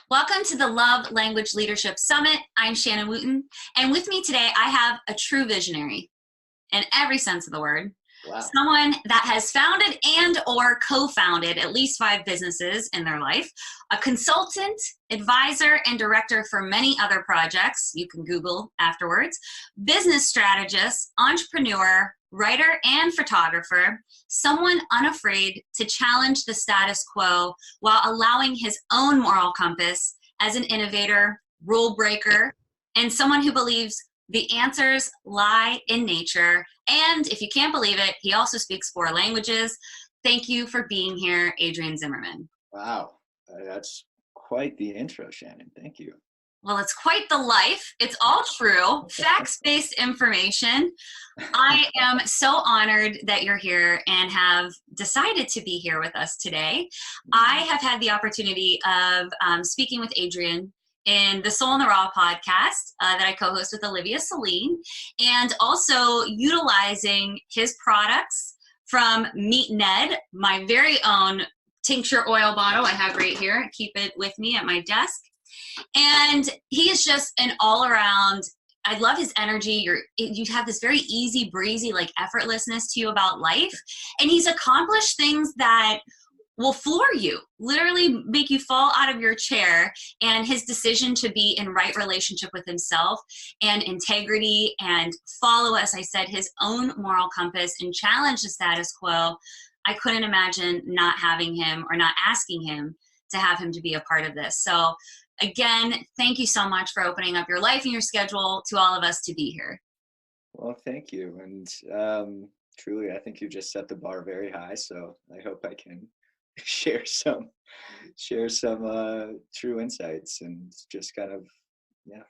Welcome to the Love Language Leadership Summit. I'm Shannon Wooten, and with me today I have a true visionary in every sense of the word. Wow. Someone that has founded and or co-founded at least 5 businesses in their life, a consultant, advisor, and director for many other projects, you can Google afterwards, business strategist, entrepreneur, writer, and photographer, someone unafraid to challenge the status quo while allowing his own moral compass as an innovator, rule breaker, and someone who believes the answers lie in nature. And if you can't believe it, he also speaks 4 languages. Thank you for being here, Adriaan Zimmerman. Wow, that's quite the intro, Shannon. Thank you. Well, it's quite the life. It's all true, facts-based information. I am so honored that you're here and have decided to be here with us today. I have had the opportunity of speaking with Adriaan in the Soul in the Raw podcast that I co-host with Olivia Celine, and also utilizing his products from NED, my very own tincture oil bottle I have right here. I keep it with me at my desk. And he is just an all-around, I love his energy. You have this very easy breezy, like effortlessness to you about life. And he's accomplished things that will floor you, literally make you fall out of your chair. And his decision to be in right relationship with himself and integrity and follow, as I said, his own moral compass and challenge the status quo. I couldn't imagine not having him or not asking him to have him to be a part of this. So again, thank you so much for opening up your life and your schedule to all of us to be here. Well, thank you. And truly, I think you just set the bar very high. So I hope I can share some true insights and just kind of,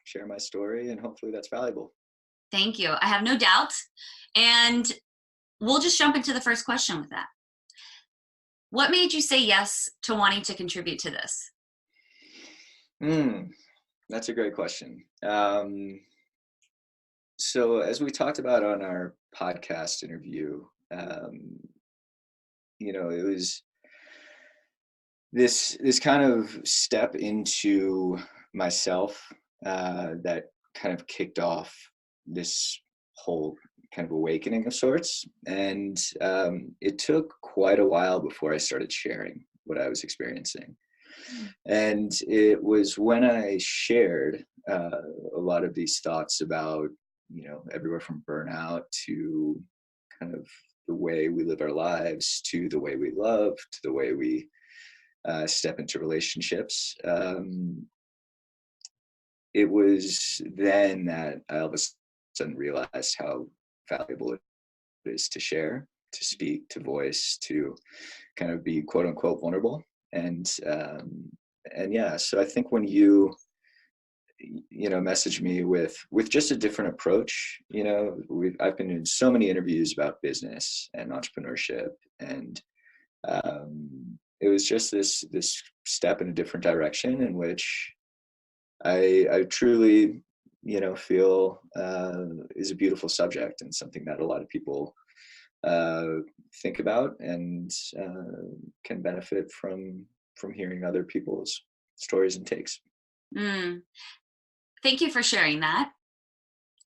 share my story, and hopefully that's valuable. Thank you. I have no doubt. And we'll just jump into the first question with that. What made you say yes to wanting to contribute to this? That's a great question. So as we talked about on our podcast interview, it was this kind of step into myself that kind of kicked off this whole kind of awakening of sorts. And it took quite a while before I started sharing what I was experiencing. And it was when I shared a lot of these thoughts about, everywhere from burnout to kind of the way we live our lives, to the way we love, to the way we step into relationships. It was then that I all of a sudden realized how valuable it is to share, to speak, to voice, to kind of be quote unquote vulnerable. And so I think when you message me with just a different approach, I've been in so many interviews about business and entrepreneurship, and it was just this step in a different direction in which I truly feel is a beautiful subject and something that a lot of people think about and can benefit from hearing other people's stories and takes. Thank you for sharing that.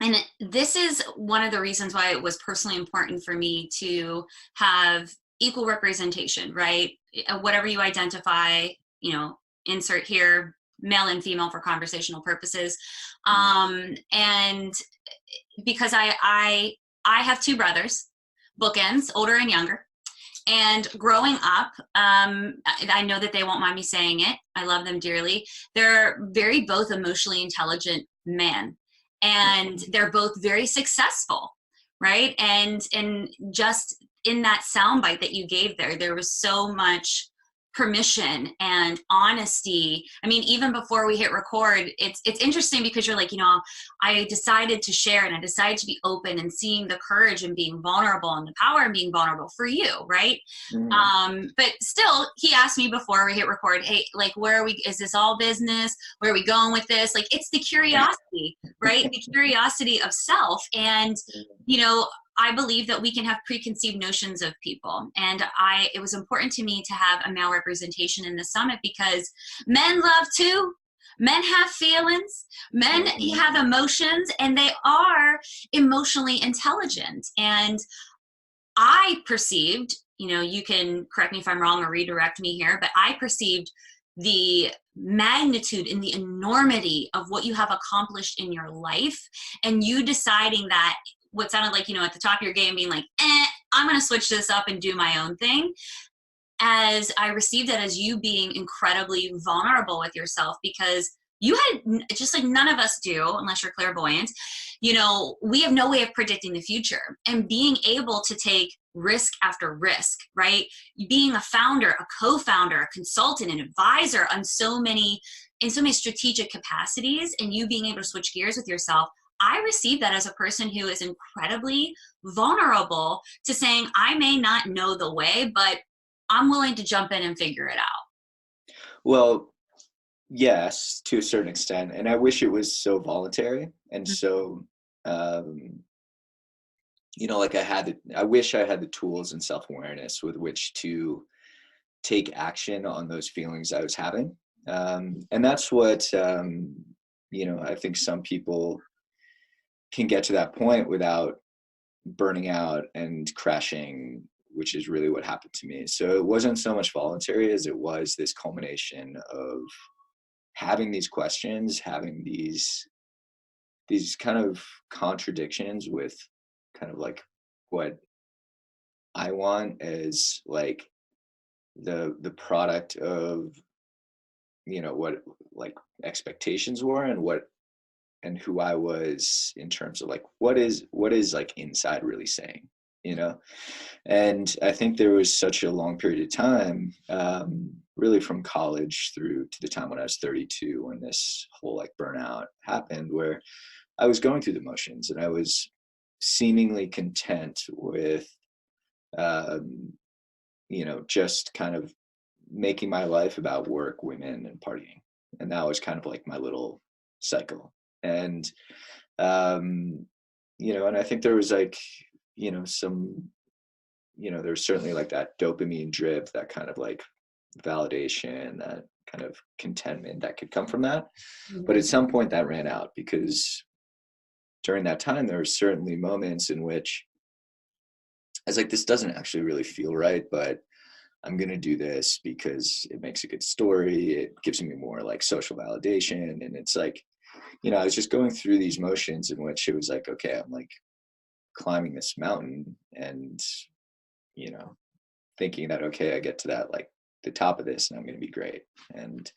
And this is one of the reasons why it was personally important for me to have equal representation, right? Whatever you identify, insert here, male and female for conversational purposes. And because I have 2 brothers, bookends, older and younger. And growing up, I know that they won't mind me saying it. I love them dearly. They're very both emotionally intelligent men, and they're both very successful, right? And just in that soundbite that you gave there was so much permission and honesty. I mean, even before we hit record, it's interesting because you're like, I decided to share and I decided to be open and seeing the courage and being vulnerable and the power in being vulnerable for you, right? But still, he asked me before we hit record, hey, like, where are we? Is this all business? Where are we going with this? Like, it's the curiosity, right? The curiosity of self. And, I believe that we can have preconceived notions of people. And it was important to me to have a male representation in the summit because men love to Men have feelings, men Mhm. have emotions, and they are emotionally intelligent. And I perceived, you can correct me if I'm wrong or redirect me here, but I perceived the magnitude and the enormity of what you have accomplished in your life, and you deciding that what sounded like, at the top of your game being like, I'm going to switch this up and do my own thing. As I received it as you being incredibly vulnerable with yourself, because you had, just like none of us do, unless you're clairvoyant, we have no way of predicting the future. And being able to take risk after risk, right? Being a founder, a co-founder, a consultant, an advisor on in so many strategic capacities, and you being able to switch gears with yourself, I receive that as a person who is incredibly vulnerable to saying, I may not know the way, but I'm willing to jump in and figure it out. Well, yes, to a certain extent, and I wish it was so voluntary and so, um, like I wish I had the tools and self-awareness with which to take action on those feelings I was having. And that's what, I think some people can get to that point without burning out and crashing, which is really what happened to me. So it wasn't so much voluntary as it was this culmination of having these questions, having these kind of contradictions with kind of like what I want as like the product of what like expectations were and who I was in terms of like what is like inside really saying, you know? And I think there was such a long period of time, really from college through to the time when I was 32, when this whole like burnout happened, where I was going through the motions and I was seemingly content with, um, just kind of making my life about work, women, and partying. And that was kind of like my little cycle. And, um, and I think there was like, some, there's certainly like that dopamine drip, that kind of like validation, that kind of contentment that could come from that. But Mhm. at some point that ran out because during that time, there were certainly moments in which I was like, this doesn't actually really feel right, but I'm going to do this because it makes a good story. It gives me more like social validation. And it's like, I was just going through these motions in which it was like, okay, I'm like climbing this mountain and, you know, thinking that, okay, I get to that, like the top of this and I'm going to be great. And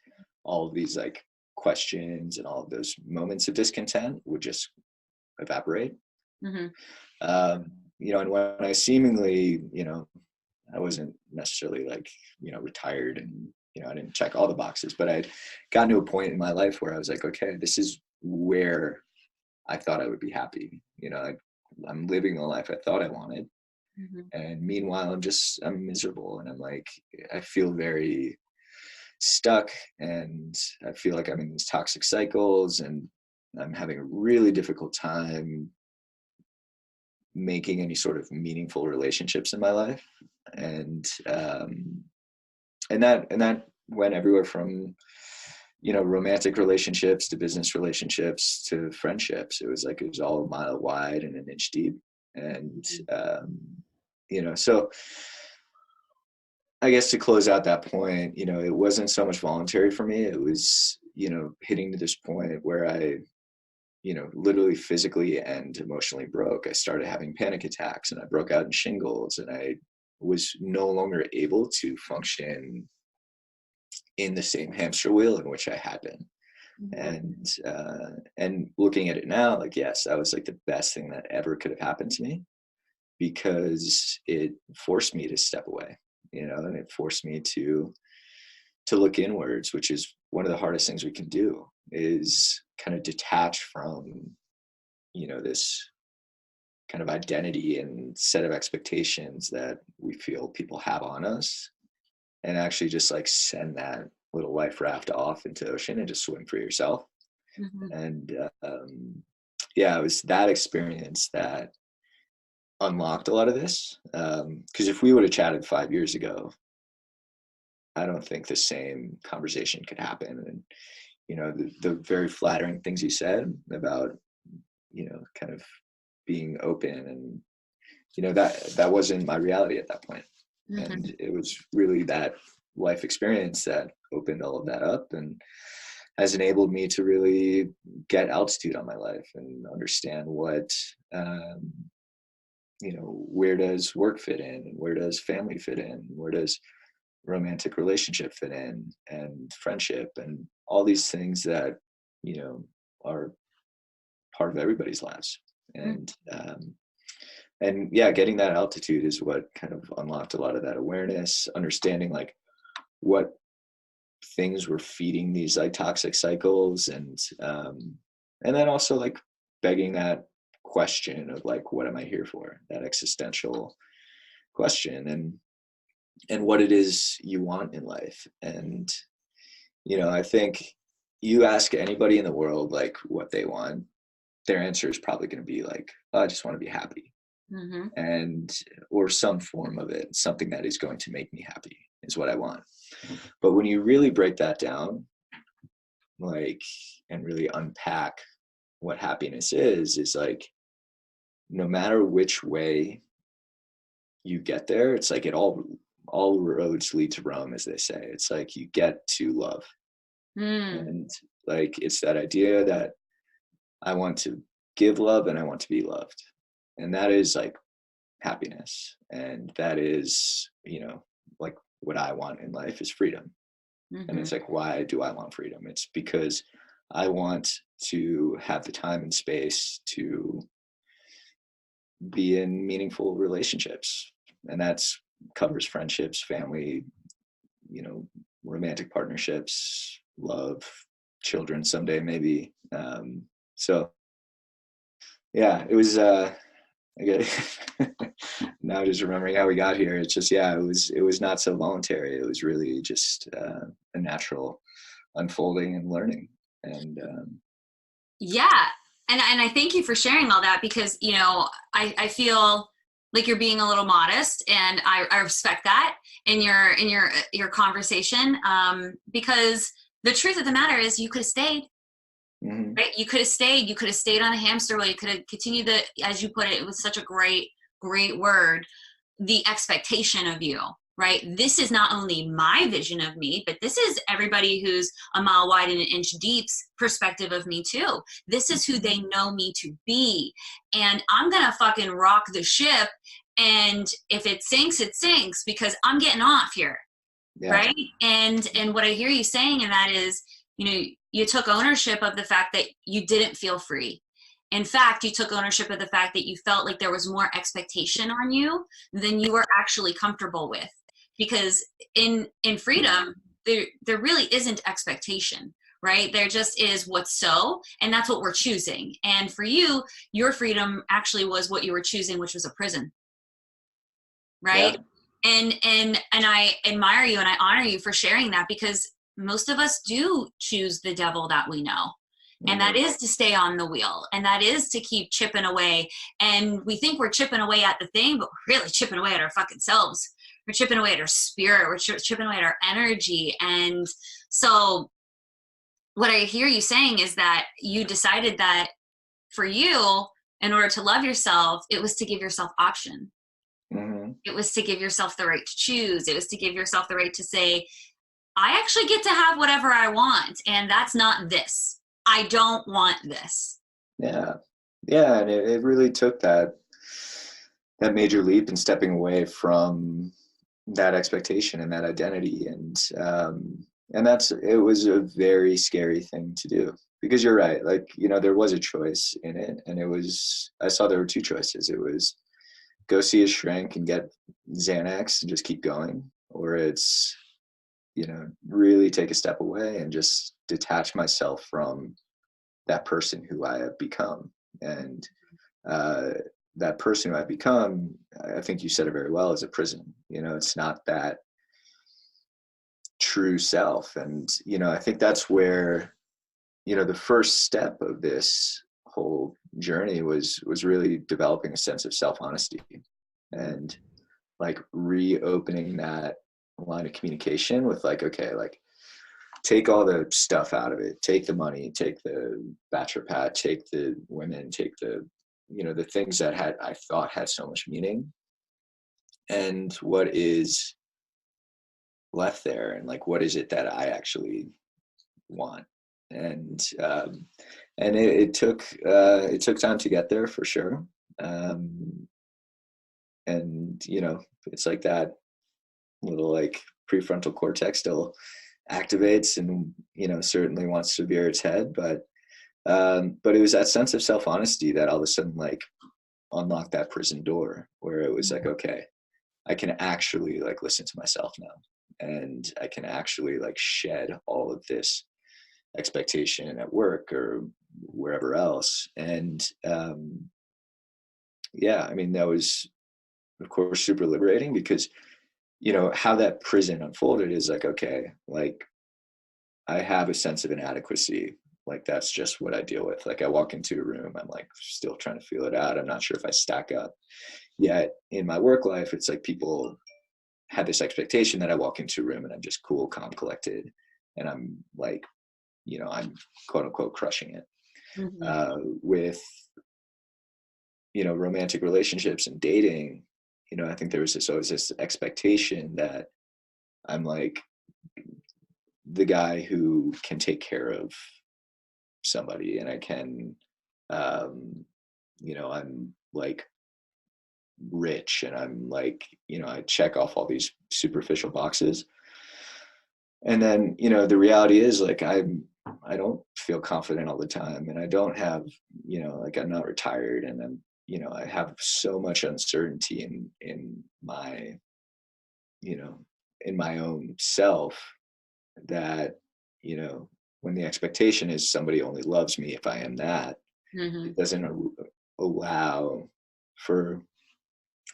all of these like questions and all of those moments of discontent would just evaporate. Mhm. And when I seemingly, I wasn't necessarily like, retired and, I didn't check all the boxes, but I'd gotten to a point in my life where I was like, okay, this is where I thought I would be happy. I'm living the life I thought I wanted. Mhm. And meanwhile, I'm miserable. And I'm like, I feel very stuck and I feel like I'm in these toxic cycles and I'm having a really difficult time making any sort of meaningful relationships in my life. And that went everywhere from romantic relationships to business relationships to friendships. It was all a mile wide and an inch deep. And so I guess to close out that point, it wasn't so much voluntary for me. It was hitting to this point where I literally physically and emotionally broke. I started having panic attacks and I broke out in shingles and I was no longer able to function in the same hamster wheel in which I had been. Mhm. And looking at it now, like, yes, that was like the best thing that ever could have happened to me because it forced me to step away, and it forced me to look inwards, which is one of the hardest things we can do is kind of detach from, this kind of identity and set of expectations that we feel people have on us and actually just like send that little life raft off into the ocean and just swim for yourself. Mhm. And yeah, it was that experience that unlocked a lot of this. Because if we would have chatted 5 years ago, I don't think the same conversation could happen. And you know, the very flattering things you said about, you know, kind of being open, and, you know, that wasn't my reality at that point. Mm-hmm. And it was really that life experience that opened all of that up and has enabled me to really get altitude on my life and understand what, you know, where does work fit in, and where does family fit in, where does romantic relationship fit in, and friendship, and all these things that, you know, are part of everybody's lives. And yeah, getting that altitude is what kind of unlocked a lot of that awareness, understanding like what things were feeding these like toxic cycles, and then also like begging that question of like, what am I here for? That existential question, and what it is you want in life. And, you know, I think you ask anybody in the world like what they want, their answer is probably going to be like, oh, I just want to be happy. Mm-hmm. And or some form of it, something that is going to make me happy is what I want. But when you really break that down, like, and really unpack what happiness is like, no matter which way you get there, it's like all roads lead to Rome, as they say. It's like you get to love. And like, it's that idea that I want to give love and I want to be loved. And that is like happiness. And that is, you know, like what I want in life is freedom. Mm-hmm. And it's like, why do I want freedom? It's because I want to have the time and space to be in meaningful relationships. And that's covers friendships, family, you know, romantic partnerships, love, children someday, maybe. So yeah, it was, I get now just remembering how we got here. It's just, yeah, it was not so voluntary. It was really just a natural unfolding and learning. And yeah. And I thank you for sharing all that, because, you know, I feel like you're being a little modest, and I respect that in your conversation, because the truth of the matter is you could have stayed. mm-hmm. Right? You could have stayed on a hamster wheel. You could have continued as you put it was such a great word, the expectation of you, right? This is not only my vision of me, but this is everybody who's a mile wide and an inch deep's perspective of me too. This is who they know me to be. And I'm going to fucking rock the ship. And if it sinks, it sinks, because I'm getting off here. Yeah. Right. And what I hear you saying, and that is, you know, you took ownership of the fact that you didn't feel free. In fact, you took ownership of the fact that you felt like there was more expectation on you than you were actually comfortable with. Because in freedom, there really isn't expectation, right? There just is what's so, and that's what we're choosing. And for you, your freedom actually was what you were choosing, which was a prison. Right? Yeah. And I admire you and I honor you for sharing that, because most of us do choose the devil that we know. And that is to stay on the wheel, and that is to keep chipping away. And we think we're chipping away at the thing, but we're really chipping away at our fucking selves. We're chipping away at our spirit. We're chipping away at our energy. And so what I hear you saying is that you decided that for you, in order to love yourself, it was to give yourself option. Mm-hmm. It was to give yourself the right to choose. It was to give yourself the right to say, I actually get to have whatever I want, and that's not this. I don't want this. Yeah. Yeah. And it really took that major leap in stepping away from that expectation and that identity. And it was a very scary thing to do, because you're right. Like, you know, there was a choice in it, and I saw there were two choices. It was go see a shrink and get Xanax and just keep going, or it's, you know, really take a step away and just detach myself from that person who I have become. And that person who I've become, I think you said it very well, is a prison. You know, it's not that true self. And, you know, I think that's where, you know, the first step of this whole journey was really developing a sense of self-honesty, and like reopening that line of communication with like, okay, like take all the stuff out of it, take the money, take the bachelor pad, take the women, take the, the things that I thought had so much meaning, and what is left there, and like, what is it that I actually want? And it took time to get there, for sure. And it's like that little like prefrontal cortex still activates, and certainly wants to veer its head, but it was that sense of self-honesty that all of a sudden like unlocked that prison door, where it was like, okay, I can actually like listen to myself now, and I can actually like shed all of this expectation at work or wherever else. And yeah, I mean, that was of course super liberating, because how that prison unfolded is like, okay, like I have a sense of inadequacy. Like that's just what I deal with. Like I walk into a room, I'm like still trying to feel it out. I'm not sure if I stack up. Yet in my work life, it's like people had this expectation that I walk into a room and I'm just cool, calm, collected, and I'm like, I'm quote unquote crushing it. With romantic relationships and dating, I think there was always this expectation that I'm like the guy who can take care of somebody, and I can, I'm like rich, and I'm like, I check off all these superficial boxes. And then, the reality is like, I don't feel confident all the time, and I don't have, like I'm not retired, and I'm, I have so much uncertainty in my, in my own self, that, when the expectation is somebody only loves me if I am that, it doesn't allow for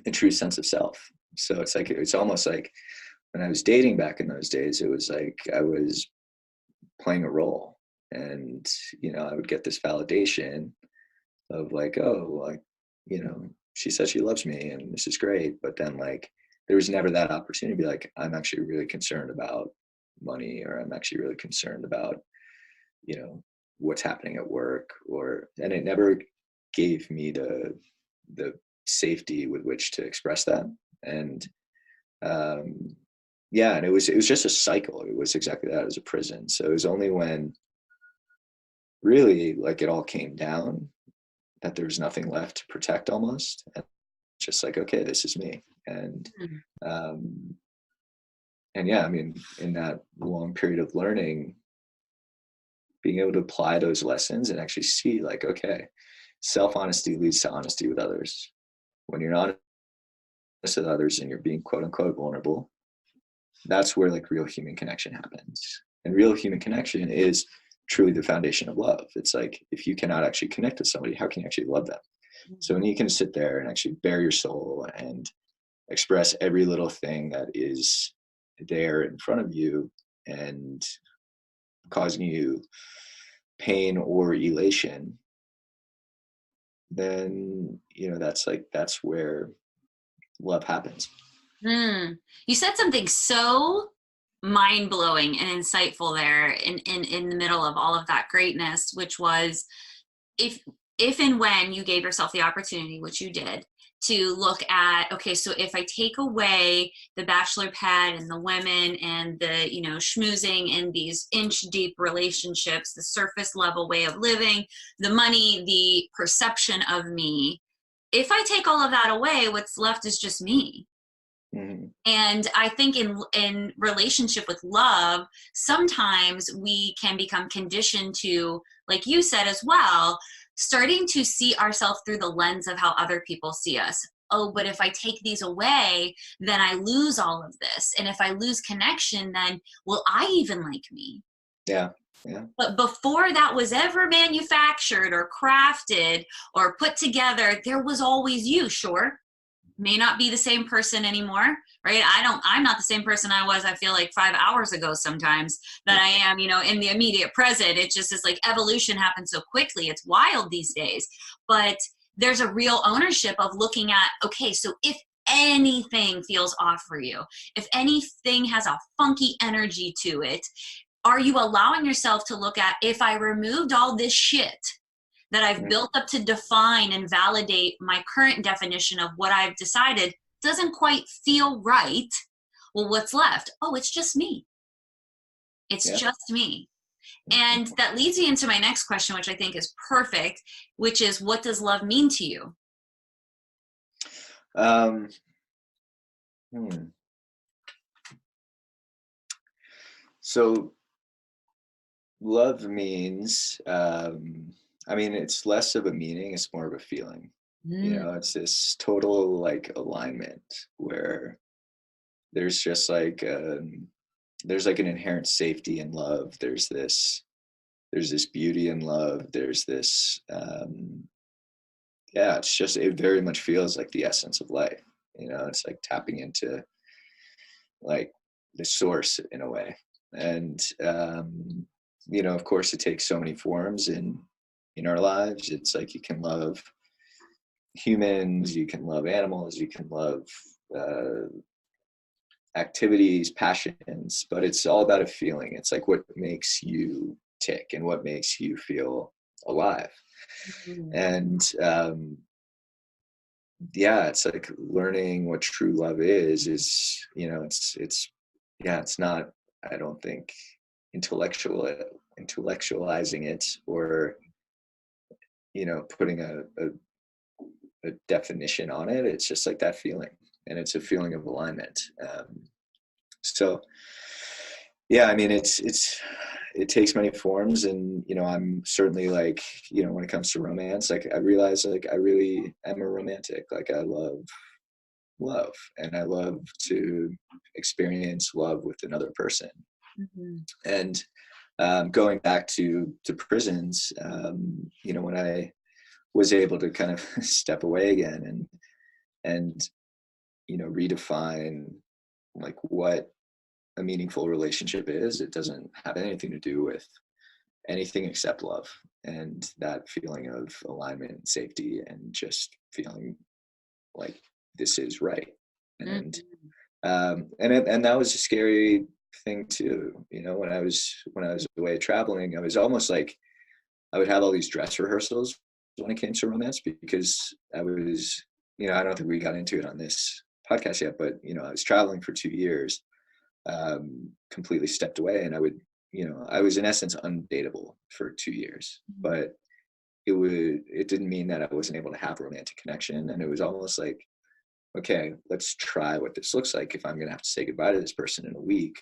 a true sense of self. So it's like, it's almost like when I was dating back in those days, it was like I was playing a role, and, I would get this validation of like, oh, like, she says she loves me and this is great. But then like, there was never that opportunity to be like, I'm actually really concerned about money, or I'm actually really concerned about, what's happening at work, and it never gave me the safety with which to express that. And yeah, and it was just a cycle. It was exactly that. It was a prison. So it was only when really like it all came down that there was nothing left to protect, almost. And just like, okay, this is me. And yeah, I mean, in that long period of learning, being able to apply those lessons and actually see like, okay, self-honesty leads to honesty with others. When you're not honest with others and you're being quote unquote vulnerable, that's where like real human connection happens. And real human connection is truly the foundation of love. It's like, if you cannot actually connect with somebody, how can you actually love them? So when you can sit there and actually bare your soul and express every little thing that is there in front of you and causing you pain or elation, then that's where love happens. You said something so mind-blowing and insightful there in the middle of all of that greatness, which was, if and when you gave yourself the opportunity, which you did, to look at, okay, so if I take away the bachelor pad and the women and the, schmoozing and these inch deep relationships, the surface level way of living, the money, the perception of me, if I take all of that away, what's left is just me. And I think in relationship with love, sometimes we can become conditioned to, like you said as well, starting to see ourselves through the lens of how other people see us. Oh, but if I take these away, then I lose all of this. And if I lose connection, then will I even like me? Yeah. Yeah. But before that was ever manufactured or crafted or put together, there was always you. Sure, may not be the same person anymore, right? I'm not the same person I was, I feel like 5 hours ago sometimes, that I am, in the immediate present. It just is like evolution happens so quickly. It's wild these days. But there's a real ownership of looking at, okay, so if anything feels off for you, if anything has a funky energy to it, are you allowing yourself to look at, if I removed all this shit that I've built up to define and validate my current definition of what I've decided doesn't quite feel right, well, what's left? Oh, it's just me. It's just me. And that leads me into my next question, which I think is perfect, which is, what does love mean to you? So love means, I mean, it's less of a meaning, it's more of a feeling. You know, it's this total like alignment where there's just like, there's like an inherent safety in love. There's this beauty in love. There's this, it's just, it very much feels like the essence of life. You know, it's like tapping into like the source in a way. And, you know, of course it takes so many forms in our lives. It's like, you can love humans, you can love animals, you can love, activities, passions, but it's all about a feeling. It's like what makes you tick and what makes you feel alive. And it's like learning what true love is, you know, it's not, I don't think, intellectualizing it, or, you know, putting a definition on it. It's just like that feeling, and it's a feeling of alignment. So I mean, it takes many forms, and, you know, I'm certainly like, you know, when it comes to romance, like I realize like I really am a romantic. Like I love, and I love to experience love with another person. And going back to prisons, you know, when I was able to kind of step away again and you know, redefine like what a meaningful relationship is, it doesn't have anything to do with anything except love, and that feeling of alignment and safety, and just feeling like this is right. And and that was a scary thing too. You know, when I was away traveling, I was almost like, I would have all these dress rehearsals when it came to romance, because I was, you know, I don't think we got into it on this podcast yet, but, you know, I was traveling for 2 years, completely stepped away, and I would, you know, I was in essence undateable for 2 years, but it didn't mean that I wasn't able to have romantic connection. And it was almost like, okay, let's try what this looks like. If I'm going to have to say goodbye to this person in a week,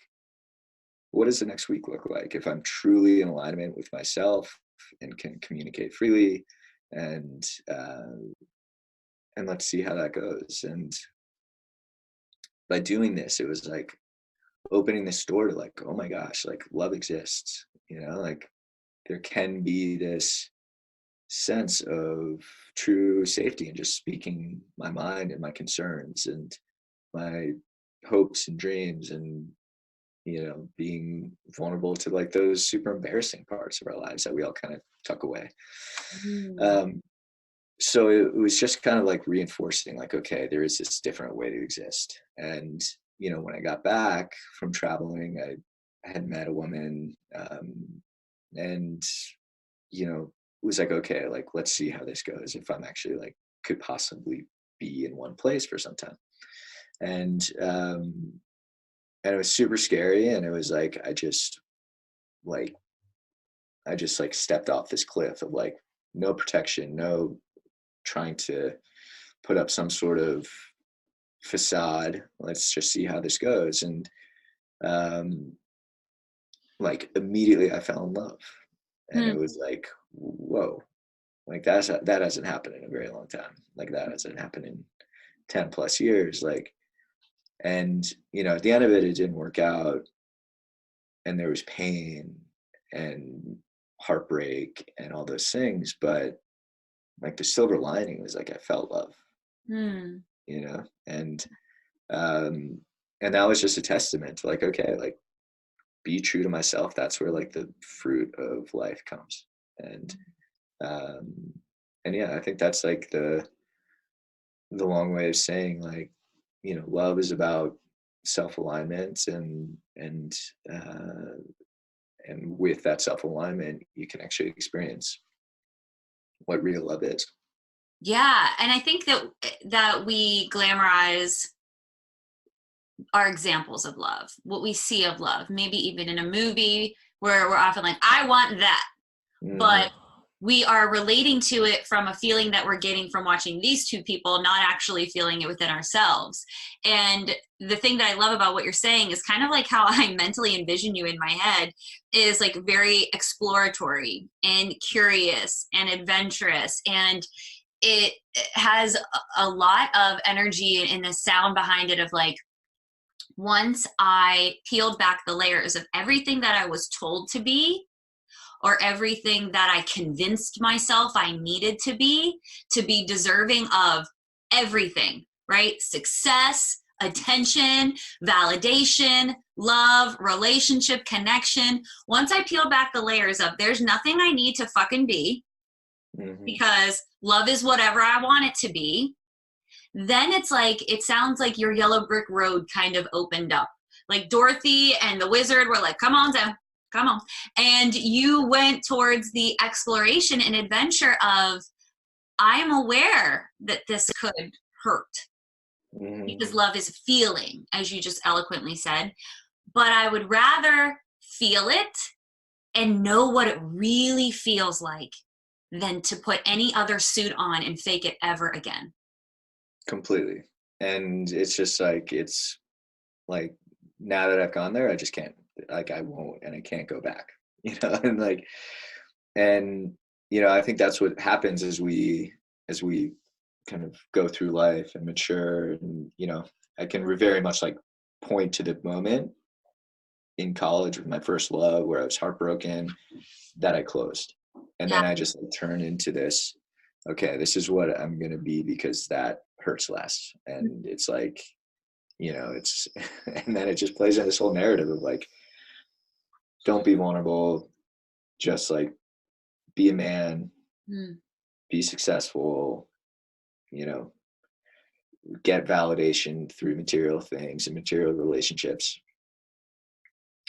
what does the next week look like? If I'm truly in alignment with myself and can communicate freely, and let's see how that goes. And by doing this, it was like opening this door to like, oh my gosh, like love exists, you know, like there can be this sense of true safety and just speaking my mind and my concerns and my hopes and dreams, and, you know, being vulnerable to like those super embarrassing parts of our lives that we all kind of tuck away. So it was just kind of like reinforcing like, okay, there is this different way to exist. And, you know, when I got back from traveling, I had met a woman, and, you know, was like, okay, like, let's see how this goes, if I'm actually like could possibly be in one place for some time. And it was super scary. And it was like, I just like stepped off this cliff of like no protection, no trying to put up some sort of facade. Let's just see how this goes. And like immediately I fell in love, and it was like, whoa, like that hasn't happened in a very long time. Like that hasn't happened in 10 plus years. Like, and, you know, at the end of it, it didn't work out, and there was pain and heartbreak and all those things, but like the silver lining was like I felt love. You know, and that was just a testament to like, okay, like be true to myself. That's where like the fruit of life comes. And yeah, I think that's like the long way of saying like, you know, love is about self-alignment and And with that self-alignment, you can actually experience what real love is. Yeah. And I think that we glamorize our examples of love, what we see of love, maybe even in a movie where we're often like, I want that. But we are relating to it from a feeling that we're getting from watching these two people, not actually feeling it within ourselves. And the thing that I love about what you're saying is kind of like how I mentally envision you in my head is like very exploratory and curious and adventurous. And it has a lot of energy in the sound behind it of like, once I peeled back the layers of everything that I was told to be, or everything that I convinced myself I needed to be deserving of everything, right? Success, attention, validation, love, relationship, connection. Once I peel back the layers of there's nothing I need to fucking be, because love is whatever I want it to be, then it's like, it sounds like your yellow brick road kind of opened up. Like Dorothy and the wizard were like, come on down. Come on. And you went towards the exploration and adventure of, I am aware that this could hurt, because love is feeling, as you just eloquently said, but I would rather feel it and know what it really feels like than to put any other suit on and fake it ever again. Completely. And it's just like, it's like, now that I've gone there, I just can't, like, I won't, and I can't go back, you know. And like, and you know, I think that's what happens as we kind of go through life and mature. And you know, I can very much like point to the moment in college with my first love where I was heartbroken that I closed, and then I just like, turn into this, okay, this is what I'm gonna be, because that hurts less. And it's like, you know, it's and then it just plays in this whole narrative of like, don't be vulnerable, just like be a man, be successful, you know, get validation through material things and material relationships.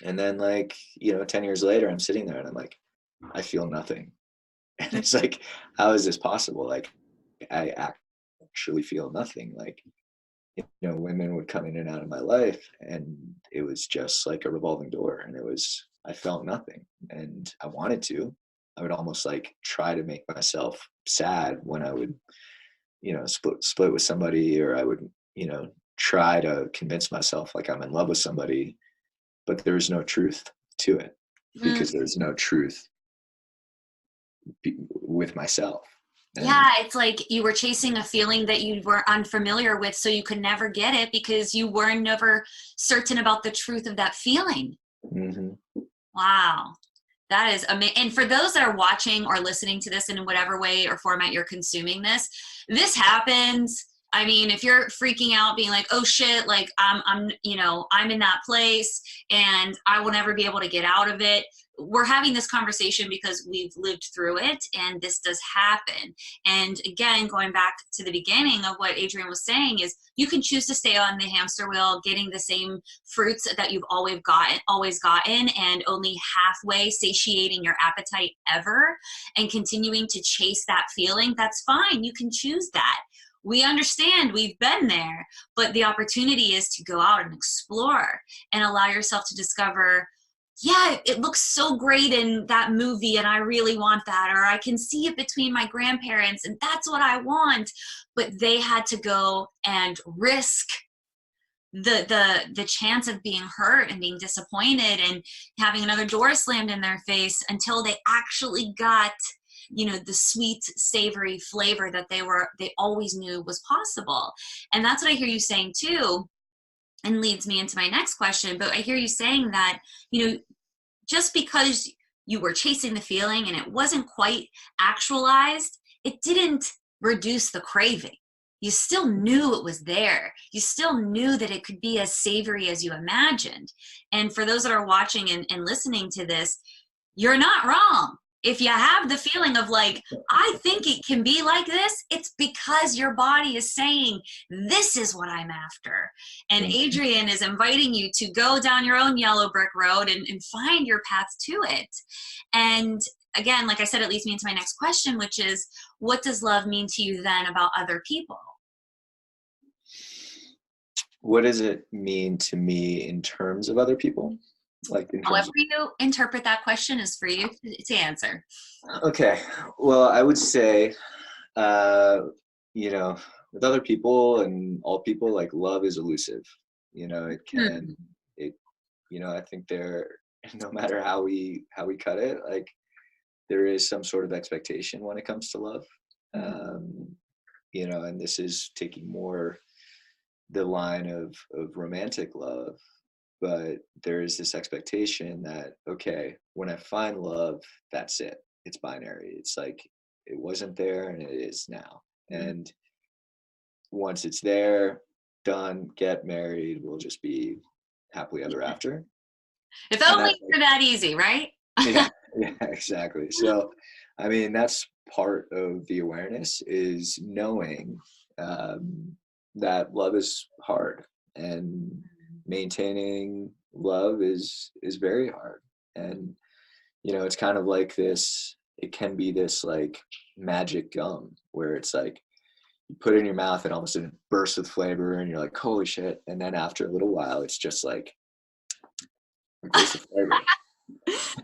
And then like, you know, 10 years later, I'm sitting there and I'm like, I feel nothing. And it's like, how is this possible? Like, I actually feel nothing. Like, you know, women would come in and out of my life and it was just like a revolving door, and I felt nothing, and I wanted to. I would almost like try to make myself sad when I would, you know, split with somebody, or I would, you know, try to convince myself like I'm in love with somebody, but there's no truth to it, because there's no truth with myself. Yeah, it's like you were chasing a feeling that you were unfamiliar with, so you could never get it because you were never certain about the truth of that feeling. Wow. That is amazing. And for those that are watching or listening to this in whatever way or format you're consuming this happens. I mean, if you're freaking out being like, oh shit, like I'm in that place and I will never be able to get out of it. We're having this conversation because we've lived through it, and this does happen. And again, going back to the beginning of what Adriaan was saying is, you can choose to stay on the hamster wheel, getting the same fruits that you've always gotten, and only halfway satiating your appetite ever, and continuing to chase that feeling. That's fine. You can choose that. We understand, we've been there, but the opportunity is to go out and explore and allow yourself to discover, yeah, it looks so great in that movie and I really want that, or I can see it between my grandparents and that's what I want. But they had to go and risk the chance of being hurt and being disappointed and having another door slammed in their face until they actually got, you know, the sweet, savory flavor that they always knew was possible. And that's what I hear you saying too, and leads me into my next question. But I hear you saying that, you know, just because you were chasing the feeling and it wasn't quite actualized, it didn't reduce the craving. You still knew it was there. You still knew that it could be as savory as you imagined. And for those that are watching and listening to this, you're not wrong. if you have the feeling of like, I think it can be like this, it's because your body is saying, this is what I'm after. And Adriaan is inviting you to go down your own yellow brick road and find your path to it. And again, like I said, it leads me into my next question, which is, what does love mean to you then about other people? What does it mean to me in terms of other people? Like in terms However you interpret that question is for you to answer. Okay. Well, I would say, you know, with other people and all people, like love is elusive. You know, it can, it, you know, I think there, no matter how we cut it, like there is some sort of expectation when it comes to love. You know, and this is taking more the line of romantic love, but there is this expectation that, okay, when I find love, that's it. It's binary. It's like it wasn't there and it is now. And once it's there, done, get married, we'll just be happily ever after. If only it were that easy, right? Yeah, exactly. So, I mean, that's part of the awareness, is knowing that love is hard, and maintaining love is very hard. And you know, it's kind of like this, it can be this like magic gum where it's like you put it in your mouth and all of a sudden it bursts with flavor and you're like, holy shit. And then after a little while, it's just like a burst of flavor.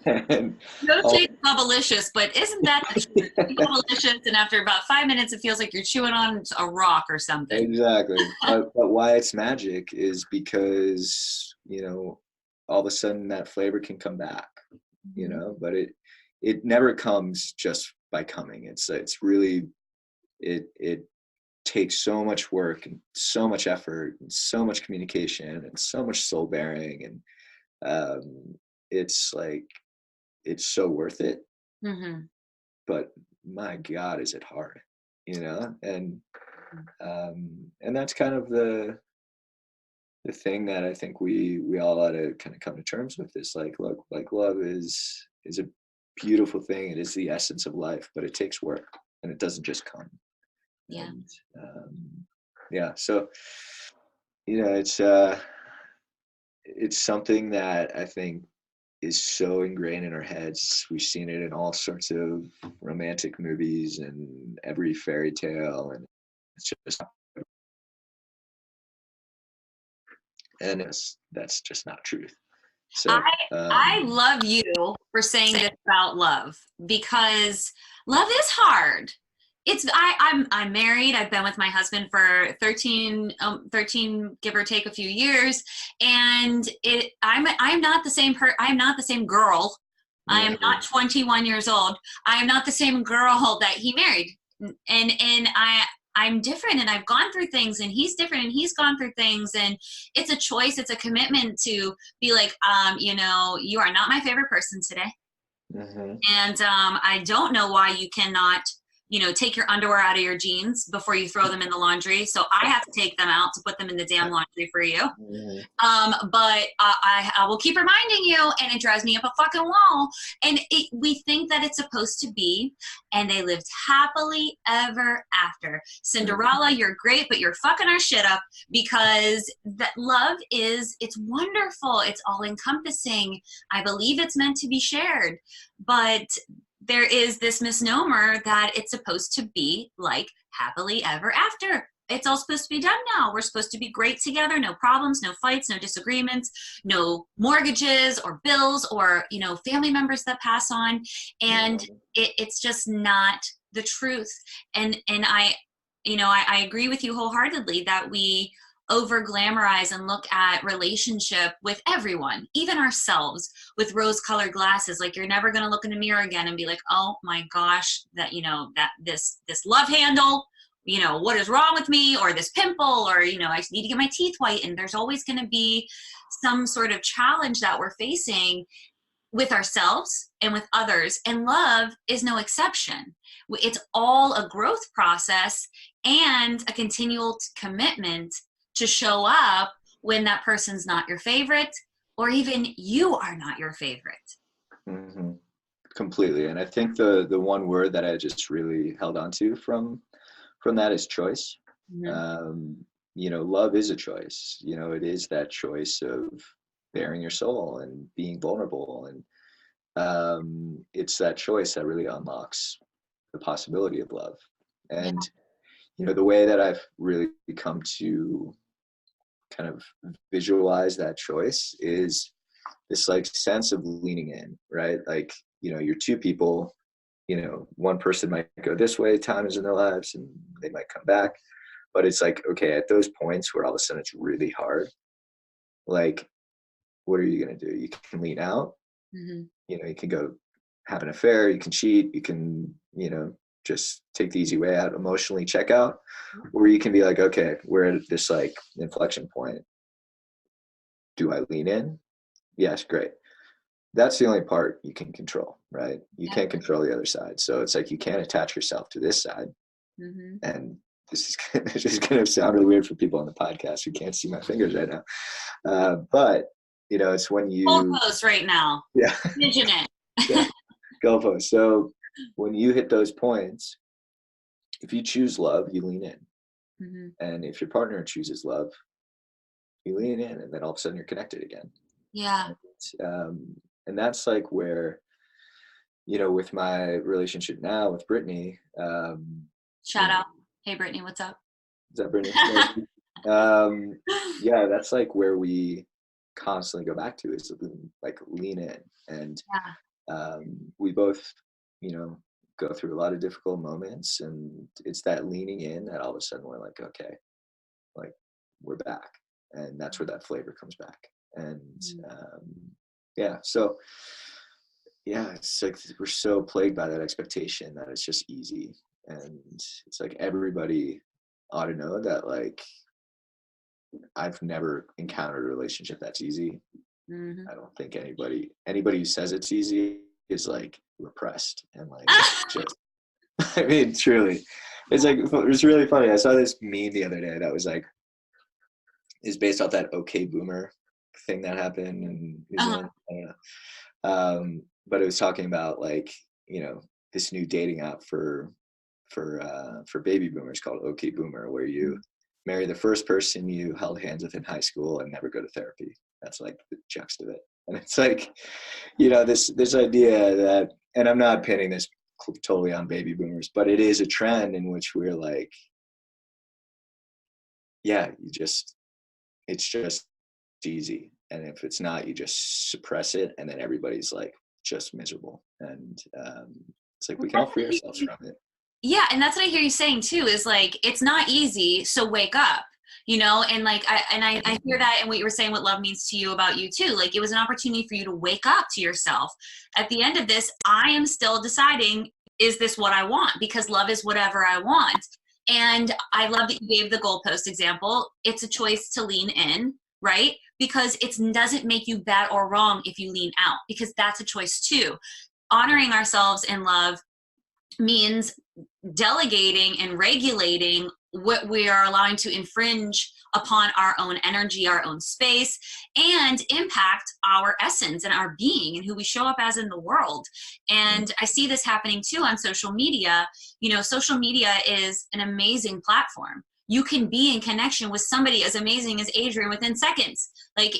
And No shade Bubblicious, but isn't that the truth? Bubblicious, and after about 5 minutes, it feels like you're chewing on a rock or something. Exactly. But why it's magic is because, you know, all of a sudden that flavor can come back, you know, but it never comes just by coming. It's really, it takes so much work and so much effort and so much communication and so much soul bearing. And it's like, it's so worth it. But my God, is it hard, you know? And that's kind of the thing that I think we all ought to kind of come to terms with. This, like, look, like love is a beautiful thing. It is the essence of life, but it takes work and it doesn't just come. Yeah. And, yeah. So, you know, it's something that I think is so ingrained in our heads. We've seen it in all sorts of romantic movies and every fairy tale, and it's just, and that's just not truth. So I love you for saying this about love, because love is hard. I'm married. I've been with my husband for 13, give or take a few years, and I'm not the same I'm not the same girl. I am not 21 years old. I am not the same girl that he married, and I'm different, and I've gone through things, and he's different, and he's gone through things, and it's a choice. It's a commitment to be like, you know, you are not my favorite person today, and I don't know why you cannot, you know, take your underwear out of your jeans before you throw them in the laundry. So I have to take them out to put them in the damn laundry for you. But I will keep reminding you, and it drives me up a fucking wall. And we think that it's supposed to be, and they lived happily ever after. Cinderella, you're great, but you're fucking our shit up, because that love it's wonderful. It's all encompassing. I believe it's meant to be shared, but there is this misnomer that it's supposed to be like happily ever after. It's all supposed to be done now. We're supposed to be great together, no problems, no fights, no disagreements, no mortgages or bills or, you know, family members that pass on. And it's just not the truth. And I agree with you wholeheartedly that we over glamorize and look at relationship with everyone, even ourselves, with rose colored glasses. Like, you're never going to look in the mirror again and be like, oh my gosh, that, you know, that this love handle, you know, what is wrong with me, or this pimple, or, you know, I need to get my teeth whitened. There's always going to be some sort of challenge that we're facing with ourselves and with others. And love is no exception. It's all a growth process and a continual commitment to show up when that person's not your favorite, or even you are not your favorite. Completely. And I think the one word that I just really held on to from that is choice. Mhm. Um, love is a choice. It is that choice of bearing your soul and being vulnerable. And it's that choice that really unlocks the possibility of love. Yeah. And, the way that I've really come to kind of visualize that choice is this like sense of leaning in, right? Like, you're two people, one person might go this way, times in their lives, and they might come back. But it's like, okay, at those points where all of a sudden it's really hard, like, what are you going to do? You can lean out, Mhm. you can go have an affair, you can cheat, you can, just take the easy way out, emotionally check out, or you can be like, okay, we're at this like inflection point. Do I lean in? Yes, great. That's the only part you can control, right? You Yeah. can't control the other side. So it's like you can't attach yourself to this side. Mhm. And this is going to sound really weird for people on the podcast who can't see my fingers right now. But it's when you, Goalpost right now. yeah, Vision it. yeah, goalpost. So when you hit those points, if you choose love, you lean in, Mhm. and if your partner chooses love, you lean in, and then all of a sudden you're connected again. Yeah. And that's like where, with my relationship now with Brittany, you Shout know, out. Hey Brittany, what's up? is that Brittany? Yeah, that's like where we constantly go back to is like lean in. And Yeah. we both, go through a lot of difficult moments, and it's that leaning in that all of a sudden we're like, okay, like we're back. And that's where that flavor comes back. And Mhm. yeah, so yeah, it's like we're so plagued by that expectation that it's just easy. And it's like everybody ought to know that, like, I've never encountered a relationship that's easy. Mhm. I don't think anybody who says it's easy is like repressed and like just I mean truly. It's like, it was really funny. I saw this meme the other day that was like, is based off that okay boomer thing that happened in New Uh-huh. Zealand. I don't know. But it was talking about like, this new dating app for baby boomers called OK Boomer, where you marry the first person you held hands with in high school and never go to therapy. That's like the gist of it. And it's like, this idea that, and I'm not pinning this totally on baby boomers, but it is a trend in which we're like, yeah, it's just easy. And if it's not, you just suppress it. And then everybody's like just miserable. And it's like, we can all free ourselves from it. Yeah, and that's what I hear you saying too, is like it's not easy, so wake up, and like I hear that and what you were saying, what love means to you about you too. Like it was an opportunity for you to wake up to yourself. At the end of this, I am still deciding, is this what I want? Because love is whatever I want. And I love that you gave the goalpost example. It's a choice to lean in, right? Because it doesn't make you bad or wrong if you lean out, because that's a choice too. Honoring ourselves in love means delegating and regulating what we are allowing to infringe upon our own energy, our own space, and impact our essence and our being and who we show up as in the world. And I see this happening too on social media. Social media is an amazing platform. You can be in connection with somebody as amazing as Adriaan within seconds. Like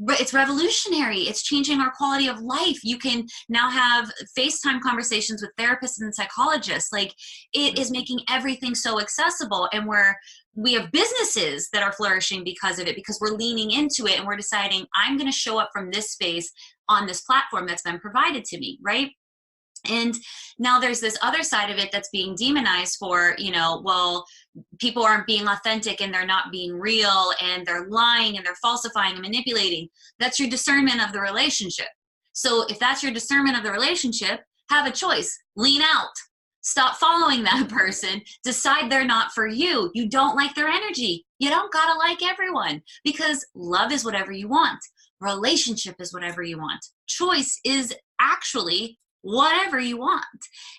it's revolutionary. It's changing our quality of life. You can now have FaceTime conversations with therapists and psychologists. Like it is making everything so accessible, and we have businesses that are flourishing because of it, because we're leaning into it and we're deciding, I'm going to show up from this space on this platform that's been provided to me, right? And now there's this other side of it that's being demonized for, well, people aren't being authentic and they're not being real and they're lying and they're falsifying and manipulating. That's your discernment of the relationship. So if that's your discernment of the relationship, have a choice. Lean out. Stop following that person. Decide they're not for you. You don't like their energy. You don't gotta like everyone, because love is whatever you want. Relationship is whatever you want. Choice is actually whatever you want.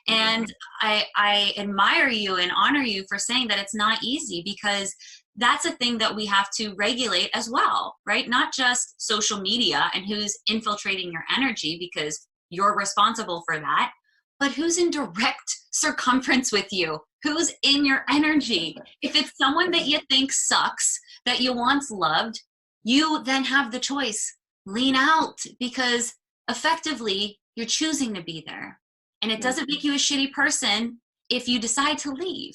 And I admire you and honor you for saying that it's not easy, because that's a thing that we have to regulate as well, right? Not just social media and who's infiltrating your energy, because you're responsible for that. But who's in direct circumference with you? Who's in your energy? If it's someone that you think sucks, that you once loved, you then have the choice. Lean out, because effectively you're choosing to be there. And it doesn't make you a shitty person if you decide to leave,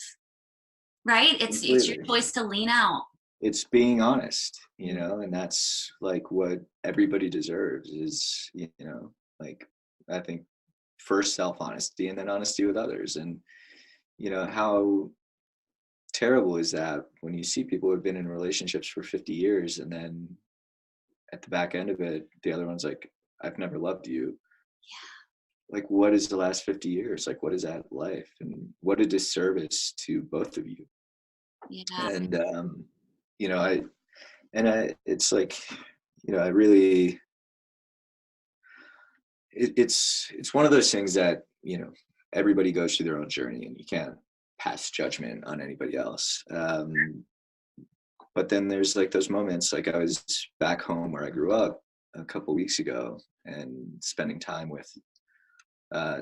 right? It's your choice to lean out. It's being honest, you know, and that's like what everybody deserves is, you know, like, I think first self-honesty and then honesty with others. And, you know, how terrible is that when you see people who have been in relationships for 50 years and then at the back end of it, the other one's like, I've never loved you. Yeah. Like, what is the last 50 years? Like, what is that life? And what a disservice to both of you. Yeah. And, you know, it's like, you know, I really, it's one of those things that, you know, everybody goes through their own journey and you can't pass judgment on anybody else. But then there's like those moments, like I was back home where I grew up a couple weeks ago and spending time with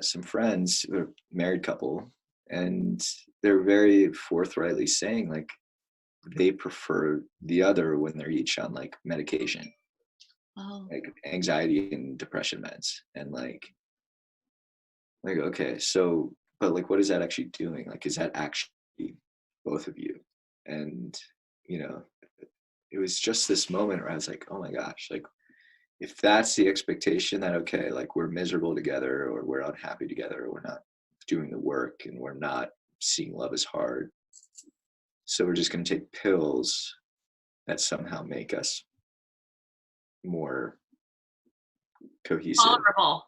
some friends, a married couple, and they're very forthrightly saying like they prefer the other when they're each on like medication. Oh. Like anxiety and depression meds. And like, okay, so, but like, what is that actually doing? Like, is that actually both of you? And, you know, it was just this moment where I was like, oh my gosh, like, if that's the expectation that, okay, like we're miserable together or we're unhappy together, or we're not doing the work and we're not seeing love as hard. So we're just going to take pills that somehow make us more cohesive. Vulnerable.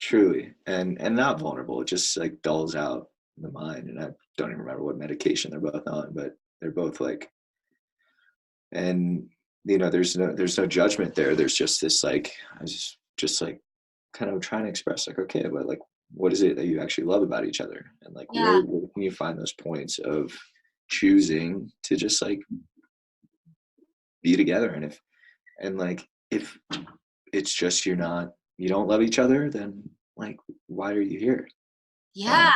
Truly. And not vulnerable. It just like dulls out the mind. And I don't even remember what medication they're both on, but they're both like, and you know, there's no judgment there. There's just this like, I was just like kind of trying to express like, okay, but like, what is it that you actually love about each other? And like, where can you find those points of choosing to just like be together? And like, if it's just you don't love each other, then like, why are you here? Yeah.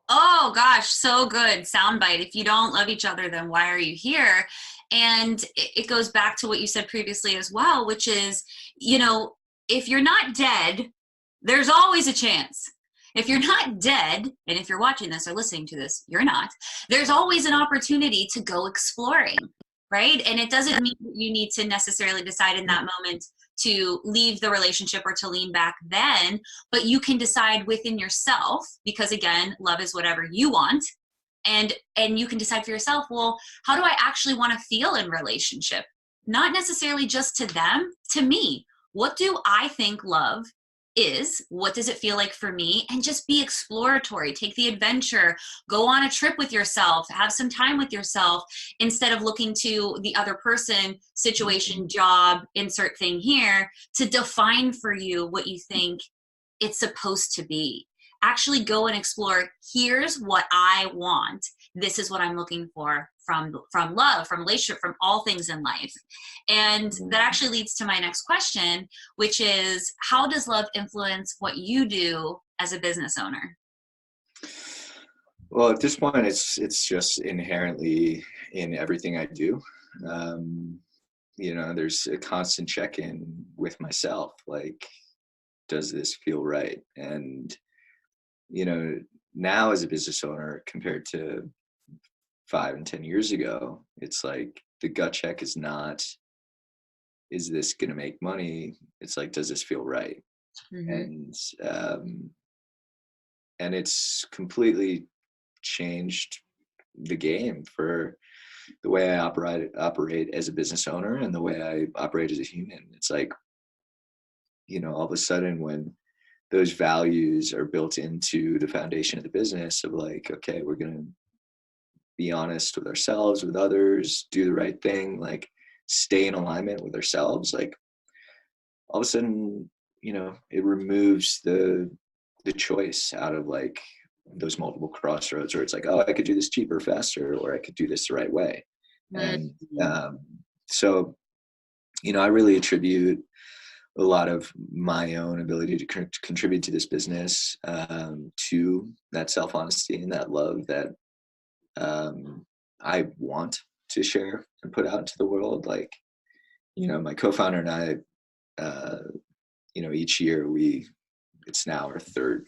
Oh gosh, so good. Soundbite. If you don't love each other, then why are you here? And it goes back to what you said previously as well, which is, you know, if you're not dead, there's always a chance. If you're not dead, and if you're watching this or listening to this, you're not, there's always an opportunity to go exploring, right? And it doesn't mean that you need to necessarily decide in that moment to leave the relationship or to lean back then, but you can decide within yourself, because again, love is whatever you want. And you can decide for yourself, well, how do I actually want to feel in relationship? Not necessarily just to them, to me. What do I think love is? What does it feel like for me? And just be exploratory, take the adventure, go on a trip with yourself, have some time with yourself, instead of looking to the other person, situation, job, insert thing here, to define for you what you think it's supposed to be. Actually go and explore, here's what I want. This is what I'm looking for from love, from relationship, from all things in life. And that actually leads to my next question, which is, how does love influence what you do as a business owner? Well, at this point, it's just inherently in everything I do. You know, there's a constant check-in with myself. Like, does this feel right? And, you know, now as a business owner compared to 5 and 10 years ago, it's like the gut check is not, is this going to make money? It's like, does this feel right? Mm-hmm. And it's completely changed the game for the way I operate as a business owner and the way I operate as a human. It's like, you know, all of a sudden when those values are built into the foundation of the business of like, okay, we're going to be honest with ourselves, with others, do the right thing, like stay in alignment with ourselves. Like all of a sudden, you know, it removes the choice out of like those multiple crossroads where it's like, oh, I could do this cheaper, faster, or I could do this the right way. Mm-hmm. And so, you know, I really attribute a lot of my own ability to contribute to this business, to that self-honesty and that love that I want to share and put out into the world. Like, my co-founder and I, each year it's now our third,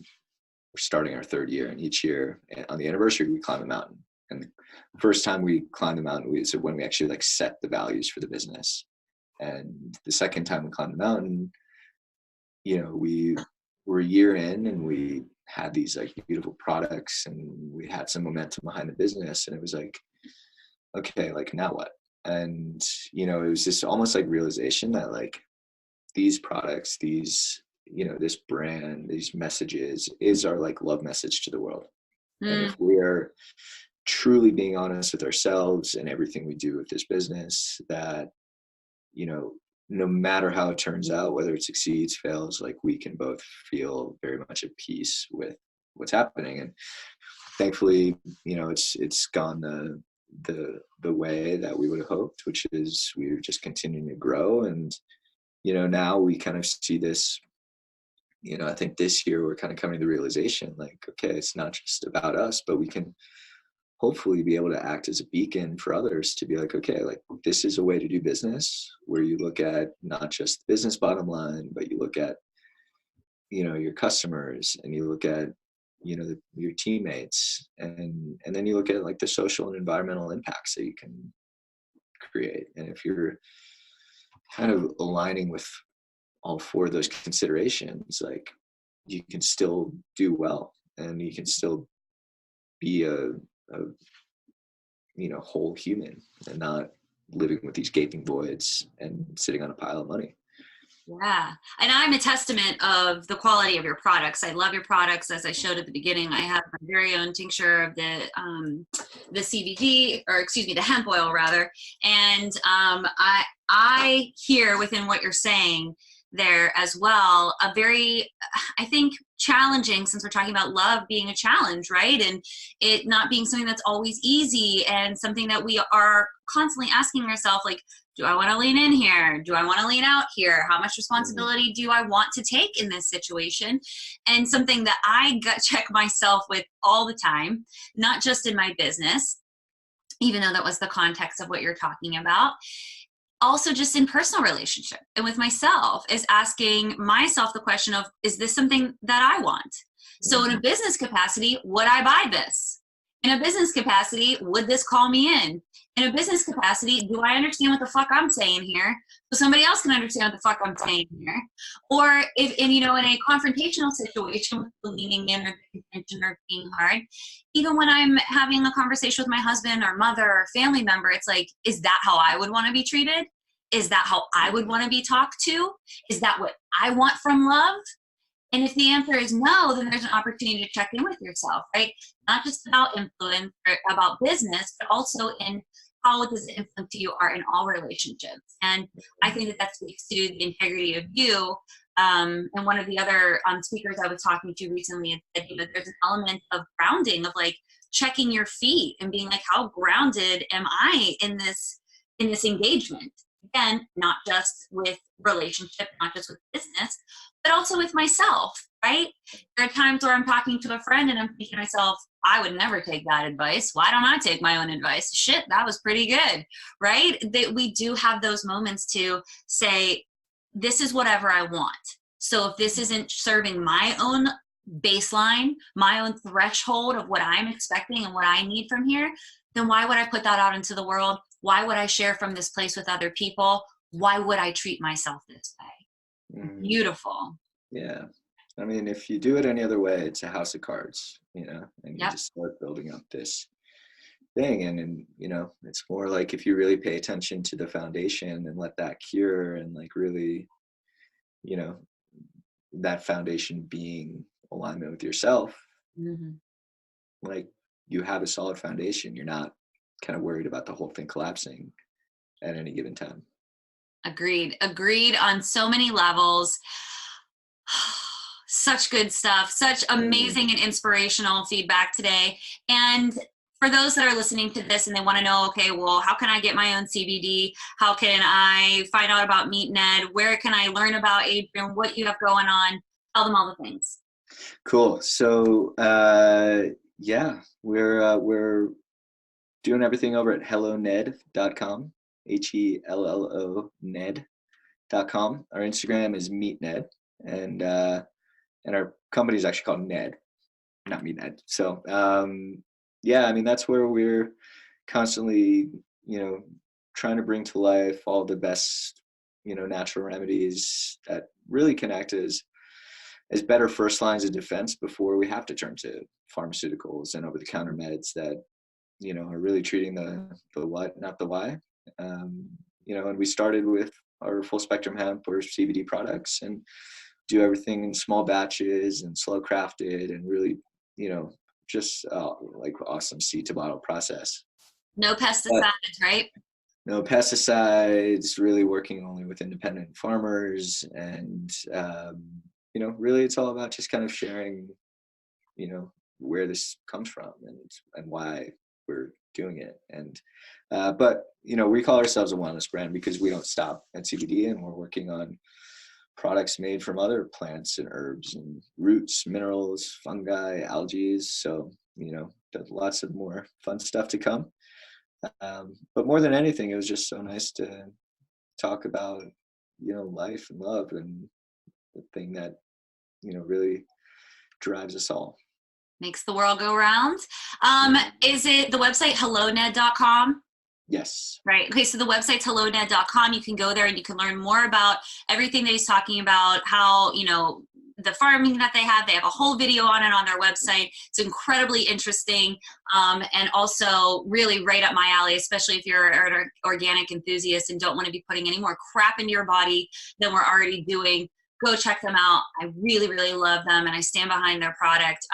we're starting our third year, and each year on the anniversary, we climb a mountain. And the first time we climbed the mountain, is when we actually like set the values for the business. And the second time we climbed the mountain, we were a year in, and we had these like beautiful products, and we had some momentum behind the business, and it was like, okay, like now what? And it was just almost like realization that like these products, this brand, these messages is our like love message to the world. And if we're truly being honest with ourselves and everything we do with this business, that no matter how it turns out, whether it succeeds, fails, like we can both feel very much at peace with what's happening. And thankfully, it's gone the way that we would have hoped, which is we're just continuing to grow. And now we kind of see this, I think this year we're kind of coming to the realization like, okay, it's not just about us, but we can hopefully be able to act as a beacon for others to be like, okay, like this is a way to do business where you look at not just the business bottom line, but you look at, your customers, and you look at, your teammates, and then you look at like the social and environmental impacts that you can create. And if you're kind of aligning with all four of those considerations, like you can still do well, and you can still be a whole human, and not living with these gaping voids and sitting on a pile of money. Yeah. And I'm a testament of the quality of your products. I love your products. As I showed at the beginning, I have my very own tincture of the CBD, or excuse me, the hemp oil rather. And I hear within what you're saying there as well, a very, I think, challenging, since we're talking about love being a challenge, right? And it not being something that's always easy, and something that we are constantly asking ourselves, like, do I want to lean in here? Do I want to lean out here? How much responsibility do I want to take in this situation? And something that I gut check myself with all the time, not just in my business, even though that was the context of what you're talking about, also just in personal relationship and with myself, is asking myself the question of, is this something that I want? So in a business capacity, would I buy this? In a business capacity, would this call me in? In a business capacity, do I understand what the fuck I'm saying here, so somebody else can understand what the fuck I'm saying here? Or if, in a confrontational situation with the leaning in or the contention or being hard, even when I'm having a conversation with my husband or mother or family member, it's like, is that how I would want to be treated? Is that how I would want to be talked to? Is that what I want from love? And if the answer is no, then there's an opportunity to check in with yourself, right? Not just about influence or about business, but also in how does it influence you are in all relationships. And I think that speaks to the integrity of you. And one of the other speakers I was talking to recently said, there's an element of grounding, of like checking your feet and being like, how grounded am I in this engagement? Again, not just with relationship, not just with business, but also with myself, right? There are times where I'm talking to a friend and I'm thinking to myself, I would never take that advice. Why don't I take my own advice? Shit, that was pretty good, right? That we do have those moments to say, this is whatever I want. So if this isn't serving my own baseline, my own threshold of what I'm expecting and what I need from here, then why would I put that out into the world? Why would I share from this place with other people? Why would I treat myself this way? Beautiful. Yeah. I mean, if you do it any other way, it's a house of cards, and you just start building up this thing. And it's more like if you really pay attention to the foundation and let that cure, and like really, that foundation being alignment with yourself, like you have a solid foundation. You're not kind of worried about the whole thing collapsing at any given time. Agreed on so many levels. Such good stuff, such amazing and inspirational feedback today. And for those that are listening to this and they want to know, okay, well, how can I get my own CBD? How can I find out about Meet NED? Where can I learn about Adriaan, what you have going on? Tell them all the things. Cool. So yeah, we're doing everything over at helloned.com, HELLO NED.com. Our Instagram is MeetNed, and our company is actually called NED, not MeetNed. So yeah, I mean, that's where we're constantly, trying to bring to life all the best, natural remedies that really can act as better first lines of defense before we have to turn to pharmaceuticals and over-the-counter meds that, are really treating the what, not the why. And we started with our full spectrum hemp or CBD products and do everything in small batches and slow crafted and really, just like awesome seed to bottle process. No pesticides, right? No pesticides, really working only with independent farmers. And, really it's all about just kind of sharing, where this comes from and why we're doing it. And, but, we call ourselves a wellness brand because we don't stop at CBD, and we're working on products made from other plants and herbs and roots, minerals, fungi, algae. So, there's lots of more fun stuff to come. But more than anything, it was just so nice to talk about, life and love and the thing that, really drives us all. Makes the world go round. Is it the website helloned.com? Yes. Right. Okay. So the website's helloned.com. You can go there and you can learn more about everything that he's talking about, how, the farming that they have. They have a whole video on it on their website. It's incredibly interesting, and also really right up my alley, especially if you're an organic enthusiast and don't want to be putting any more crap into your body than we're already doing. Go check them out. I really, really love them, and I stand behind their product.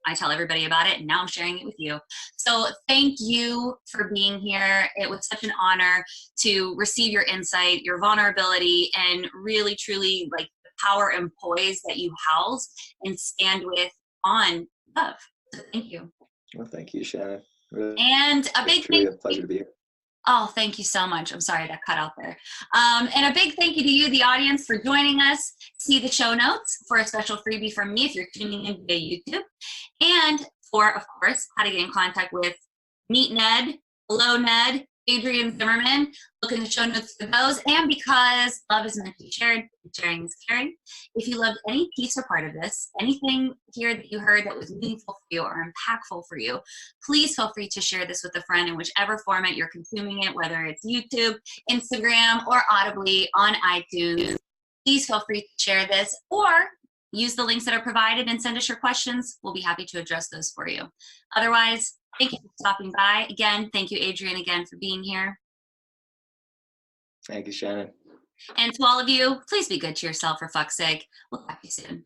I tell everybody about it, and now I'm sharing it with you. So thank you for being here. It was such an honor to receive your insight, your vulnerability, and really, truly, like, the power and poise that you house and stand with on love. So thank you. Well, thank you, Shannon. Really, and a big truly a pleasure to be here. Oh, thank you so much. I'm sorry that cut out there. And a big thank you to you, the audience, for joining us. See the show notes for a special freebie from me if you're tuning in via YouTube. And for, of course, how to get in contact with Meet NED, Hello NED, Adriaan Zimmerman. Look in the show notes for those. And because love is meant to be shared, sharing is caring. If you loved any piece or part of this, anything here that you heard that was meaningful for you or impactful for you, please feel free to share this with a friend in whichever format you're consuming it, whether it's YouTube, Instagram, or audibly on iTunes. Please feel free to share this or use the links that are provided and send us your questions. We'll be happy to address those for you. Otherwise, thank you for stopping by. Again, thank you, Adriaan, again for being here. Thank you, Shannon. And to all of you, please be good to yourself for fuck's sake. We'll talk to you soon.